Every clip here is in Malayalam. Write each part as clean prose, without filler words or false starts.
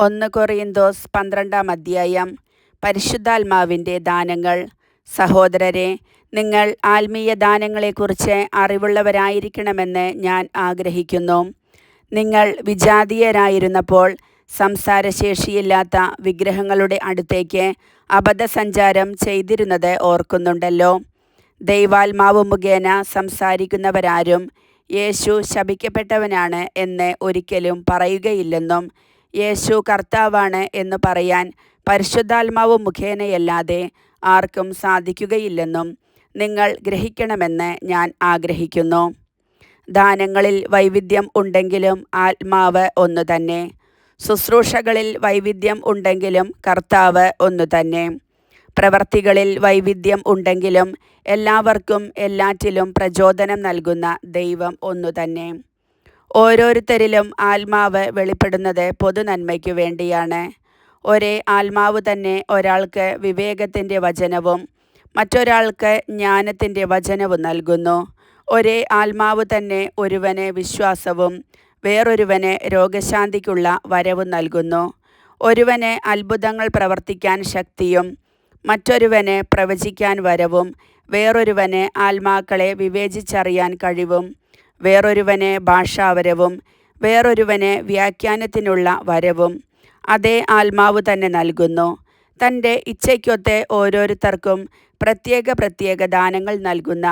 1 കൊറിന്തോസ് 12 അധ്യായം. പരിശുദ്ധാത്മാവിൻ്റെ ദാനങ്ങൾ. സഹോദരരെ, നിങ്ങൾ ആത്മീയ ദാനങ്ങളെക്കുറിച്ച് അറിവുള്ളവരായിരിക്കണമെന്ന് ഞാൻ ആഗ്രഹിക്കുന്നു. നിങ്ങൾ വിജാതീയരായിരുന്നപ്പോൾ സംസാരശേഷിയില്ലാത്ത വിഗ്രഹങ്ങളുടെ അടുത്തേക്ക് അബദ്ധസഞ്ചാരം ചെയ്തിരുന്നത് ഓർക്കുന്നുണ്ടല്ലോ. ദൈവാത്മാവ് മുഖേന സംസാരിക്കുന്നവരാരും യേശു ശപിക്കപ്പെട്ടവനാണ് എന്ന് ഒരിക്കലും പറയുകയില്ലെന്നും യേശു കർത്താവാണ് എന്ന് പറയാൻ പരിശുദ്ധാത്മാവ് മുഖേനയല്ലാതെ ആർക്കും സാധിക്കുകയില്ലെന്നും നിങ്ങൾ ഗ്രഹിക്കണമെന്ന് ഞാൻ ആഗ്രഹിക്കുന്നു. ദാനങ്ങളിൽ വൈവിധ്യം ഉണ്ടെങ്കിലും ആത്മാവ് ഒന്നു തന്നെ. ശുശ്രൂഷകളിൽ വൈവിധ്യം ഉണ്ടെങ്കിലും കർത്താവ് ഒന്നു തന്നെ. പ്രവൃത്തികളിൽ വൈവിധ്യം ഉണ്ടെങ്കിലും എല്ലാവർക്കും എല്ലാറ്റിലും പ്രചോദനം നൽകുന്ന ദൈവം ഒന്നു തന്നെ. ഓരോരുത്തരിലും ആത്മാവ് വെളിപ്പെടുന്നത് പൊതുനന്മയ്ക്കു വേണ്ടിയാണ്. ഒരേ ആത്മാവ് തന്നെ ഒരാൾക്ക് വിവേകത്തിൻ്റെ വചനവും മറ്റൊരാൾക്ക് ജ്ഞാനത്തിൻ്റെ വചനവും നൽകുന്നു. ഒരേ ആത്മാവ് തന്നെ ഒരുവന് വിശ്വാസവും വേറൊരുവന് രോഗശാന്തിക്കുള്ള വരവും നൽകുന്നു. ഒരുവന് അത്ഭുതങ്ങൾ പ്രവർത്തിക്കാൻ ശക്തിയും മറ്റൊരുവന് പ്രവചിക്കാൻ വരവും വേറൊരുവന് ആത്മാക്കളെ വിവേചിച്ചറിയാൻ കഴിവും വേറൊരുവന് ഭാഷാവരവും വേറൊരുവന് വ്യാഖ്യാനത്തിനുള്ള വരവും അതേ ആത്മാവ് തന്നെ നൽകുന്നു. തൻ്റെ ഇച്ഛയ്ക്കൊത്ത് ഓരോരുത്തർക്കും പ്രത്യേക ദാനങ്ങൾ നൽകുന്ന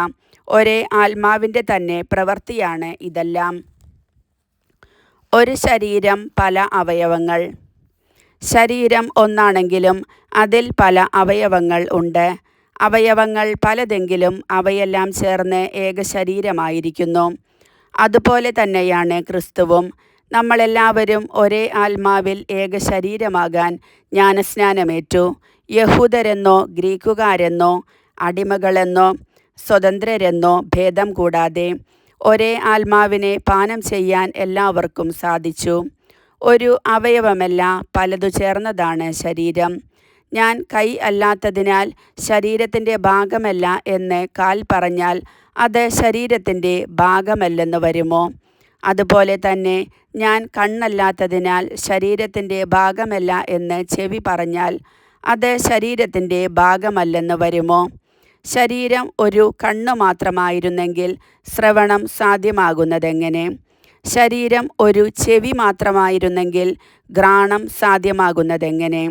ഒരേ ആത്മാവിൻ്റെ തന്നെ പ്രവൃത്തിയാണ് ഇതെല്ലാം. ഒരു ശരീരം, പല അവയവങ്ങൾ. ശരീരം ഒന്നാണെങ്കിലും അതിൽ പല അവയവങ്ങൾ ഉണ്ട്. അവയവങ്ങൾ പലതെങ്കിലും അവയെല്ലാം ചേർന്ന് ഏക ശരീരമായിരിക്കുന്നു. അതുപോലെ തന്നെയാണ് ക്രിസ്തുവും. നമ്മളെല്ലാവരും ഒരേ ആത്മാവിൽ ഏക ശരീരമാകാൻ ജ്ഞാനസ്നാനമേറ്റു. യഹൂദരെന്നോ ഗ്രീക്കുകാരെന്നോ അടിമകളെന്നോ സ്വതന്ത്രരെന്നോ ഭേദം കൂടാതെ ഒരേ ആത്മാവിനെ പാനം ചെയ്യാൻ എല്ലാവർക്കും സാധിച്ചു. ഒരു അവയവമല്ല, പലതു ചേർന്നതാണ് ശരീരം. ഞാൻ കൈ അല്ലാത്തതിനാൽ ശരീരത്തിൻ്റെ ഭാഗമല്ല എന്ന് കാൽ പറഞ്ഞാൽ അത് ശരീരത്തിൻ്റെ ഭാഗമല്ലെന്ന് വരുമോ? അതുപോലെ തന്നെ ഞാൻ കണ്ണല്ലാത്തതിനാൽ ശരീരത്തിൻ്റെ ഭാഗമല്ല എന്ന് ചെവി പറഞ്ഞാൽ അത് ശരീരത്തിൻ്റെ ഭാഗമല്ലെന്ന് വരുമോ? ശരീരം ഒരു കണ്ണു മാത്രമായിരുന്നെങ്കിൽ ശ്രവണം സാധ്യമാകുന്നതെങ്ങനെ? ശരീരം ഒരു ചെവി മാത്രമായിരുന്നെങ്കിൽ ഘ്രാണം സാധ്യമാകുന്നതെങ്ങനെ?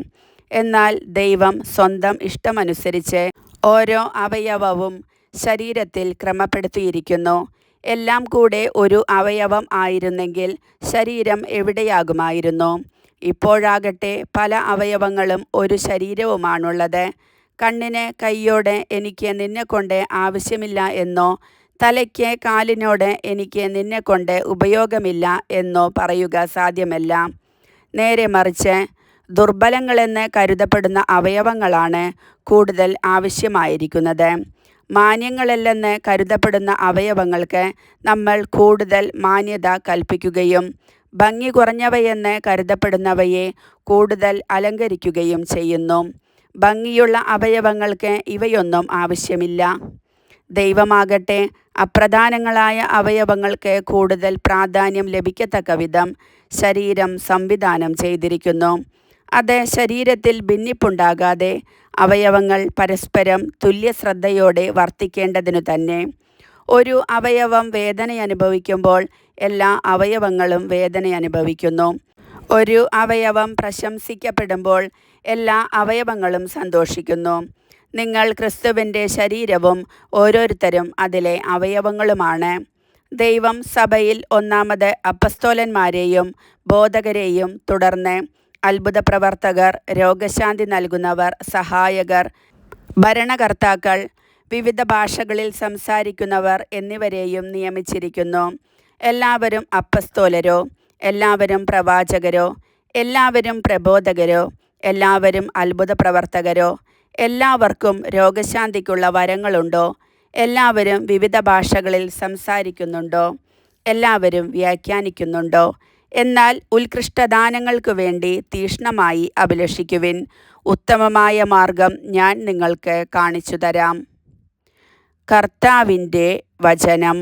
എന്നാൽ ദൈവം സ്വന്തം ഇഷ്ടമനുസരിച്ച് ഓരോ അവയവവും ശരീരത്തിൽ ക്രമപ്പെടുത്തിയിരിക്കുന്നു. എല്ലാം കൂടെ ഒരു അവയവം ആയിരുന്നെങ്കിൽ ശരീരം എവിടെയാകുമായിരുന്നു? ഇപ്പോഴാകട്ടെ പല അവയവങ്ങളും ഒരു ശരീരവുമാണുള്ളത്. കണ്ണിന് കൈയോട് എനിക്ക് നിന്നെക്കൊണ്ട് ആവശ്യമില്ല എന്നോ തലയ്ക്ക് കാലിനോട് എനിക്ക് നിന്നെക്കൊണ്ട് ഉപയോഗമില്ല എന്നോ പറയുക സാധ്യമല്ല. നേരെ മറിച്ച് ദുർബലങ്ങളെന്ന് കരുതപ്പെടുന്ന അവയവങ്ങളാണ് കൂടുതൽ ആവശ്യമായിരിക്കുന്നത്. മാന്യങ്ങളല്ലെന്ന് കരുതപ്പെടുന്ന അവയവങ്ങൾക്ക് നമ്മൾ കൂടുതൽ മാന്യത കൽപ്പിക്കുകയും ഭംഗി കുറഞ്ഞവയെന്ന് കരുതപ്പെടുന്നവയെ കൂടുതൽ അലങ്കരിക്കുകയും ചെയ്യുന്നു. ഭംഗിയുള്ള അവയവങ്ങൾക്ക് ഇവയൊന്നും ആവശ്യമില്ല. ദൈവമാകട്ടെ അപ്രധാനങ്ങളായ അവയവങ്ങൾക്ക് കൂടുതൽ പ്രാധാന്യം ലഭിക്കത്തക്ക വിധം ശരീരം സംവിധാനം ചെയ്തിരിക്കുന്നു. അത് ശരീരത്തിൽ ഭിന്നിപ്പുണ്ടാകാതെ അവയവങ്ങൾ പരസ്പരം തുല്യ ശ്രദ്ധയോടെ വർത്തിക്കേണ്ടതിനു തന്നെ. ഒരു അവയവം വേദനയനുഭവിക്കുമ്പോൾ എല്ലാ അവയവങ്ങളും വേദനയനുഭവിക്കുന്നു. ഒരു അവയവം പ്രശംസിക്കപ്പെടുമ്പോൾ എല്ലാ അവയവങ്ങളും സന്തോഷിക്കുന്നു. നിങ്ങൾ ക്രിസ്തുവിൻ്റെ ശരീരവും ഓരോരുത്തരും അതിലെ അവയവങ്ങളുമാണ്. ദൈവം സഭയിൽ ഒന്നാമത് അപ്പസ്തോലന്മാരെയും ബോധകരെയും തുടർന്ന് അത്ഭുത പ്രവർത്തകർ, രോഗശാന്തി നൽകുന്നവർ, സഹായകർ, ഭരണകർത്താക്കൾ, വിവിധ ഭാഷകളിൽ സംസാരിക്കുന്നവർ എന്നിവരെയും നിയമിച്ചിരിക്കുന്നു. എല്ലാവരും അപ്പസ്തോലരോ, എല്ലാവരും പ്രവാചകരോ, എല്ലാവരും പ്രബോധകരോ, എല്ലാവരും അത്ഭുത പ്രവർത്തകരോ, എല്ലാവർക്കും രോഗശാന്തിക്കുള്ള വരങ്ങളുണ്ടോ? എല്ലാവരും വിവിധ ഭാഷകളിൽ സംസാരിക്കുന്നുണ്ടോ? എല്ലാവരും വ്യാഖ്യാനിക്കുന്നുണ്ടോ? എന്നാൽ ഉത്കൃഷ്ടദാനങ്ങൾക്കു വേണ്ടി തീക്ഷ്ണമായി അഭിലഷിക്കുവിൻ. ഉത്തമമായ മാർഗം ഞാൻ നിങ്ങൾക്ക് കാണിച്ചു തരാം. കർത്താവിൻ്റെ വചനം.